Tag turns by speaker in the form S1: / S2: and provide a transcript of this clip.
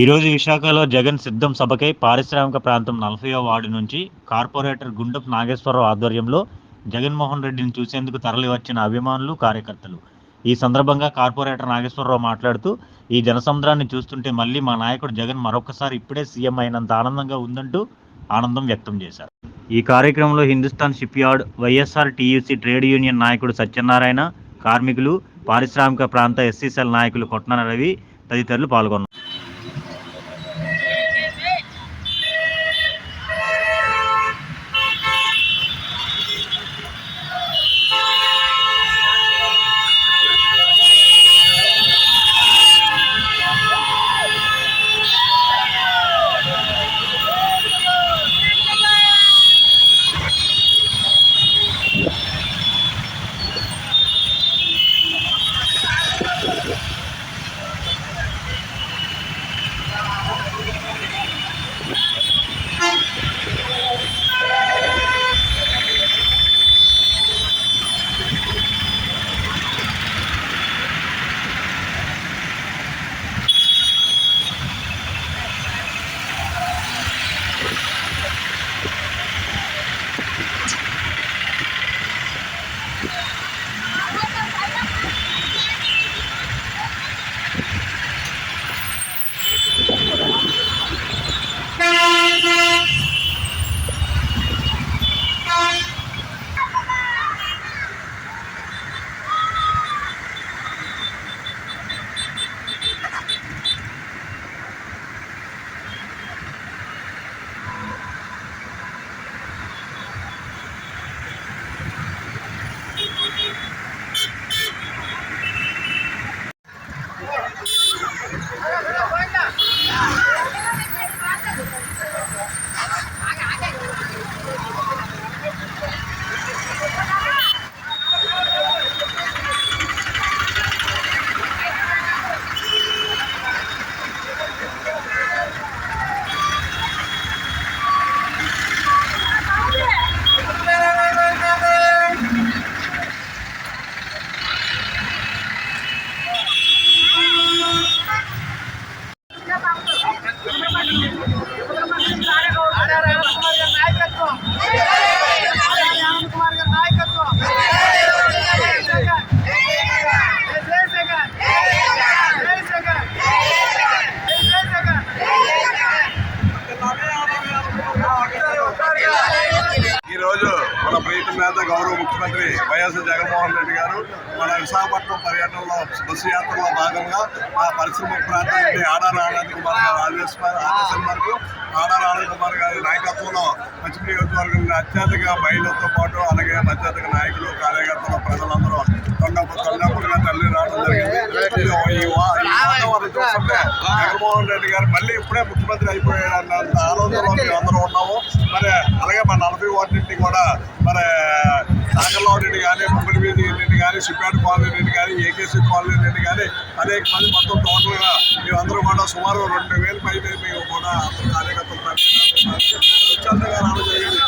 S1: ఈరోజు విశాఖలో జగన్ సిద్ధం సభకై పారిశ్రామిక ప్రాంతం 40వ వార్డు నుంచి కార్పొరేటర్ గుండపు నాగేశ్వరరావు ఆధ్వర్యంలో జగన్మోహన్ రెడ్డిని చూసేందుకు తరలివచ్చిన అభిమానులు, కార్యకర్తలు. ఈ సందర్భంగా కార్పొరేటర్ నాగేశ్వరరావు మాట్లాడుతూ, ఈ జనసముద్రాన్ని చూస్తుంటే మళ్ళీ మా నాయకుడు జగన్ మరొకసారి ఇప్పుడే సీఎం అయినంత ఆనందంగా ఉందంటూ ఆనందం వ్యక్తం చేశారు. ఈ కార్యక్రమంలో Hindustan ship yard, YSR TUC trade union నాయకుడు సత్యనారాయణ, కార్మికులు, పారిశ్రామిక ప్రాంత ఎస్సీ సెల్ నాయకులు కొట్న రవి తదితరులు పాల్గొన్నారు.
S2: ఈరోజు మన ప్రీతి నేత గౌరవ ముఖ్యమంత్రి వైఎస్ జగన్మోహన్ రెడ్డి గారు మన విశాఖపట్నం పర్యటనలో బస్సు యాత్రలో భాగంగా మా పరిశ్రమ ప్రాంతం నుండి ఆడారి ఆనంద్ కుమార్ గారు ఆదేశం మేరకు ఆడారి ఆనంద్ కుమార్ గారి నాయకత్వంలో పశ్చిమ నియోజకవర్గం నుండి అత్యధిక మహిళలతో పాటు అలాగే అత్యధిక నాయకులు, కార్యకర్తలు, ప్రజలందరూ తొండపుడుగా తల్లి రావడం జరిగింది. ఈ వాతావరణం చూస్తుంటే జగన్మోహన్ రెడ్డి గారు మళ్ళీ ఇప్పుడే ముఖ్యమంత్రి అయిపోయాడన్నంత ఆలోచనలో మేము అందరూ ఉన్నాము. మరి అలాగే మా 40 వార్డు నుండి కూడా మరి నాగల్లావు రెడ్డి కానీ, ముగ్గురి వీధి నుండి కానీ, సిప్పాడు కాలనీ నుండి కానీ, ఏకేసీ కాలనీ నుండి కానీ అనేక మంది మొత్తం టోటల్గా మేమందరూ కూడా సుమారు 2000 పైన మేము కూడా అందరూ కార్యకర్తలు స్వచ్ఛందంగా రావడం జరిగింది.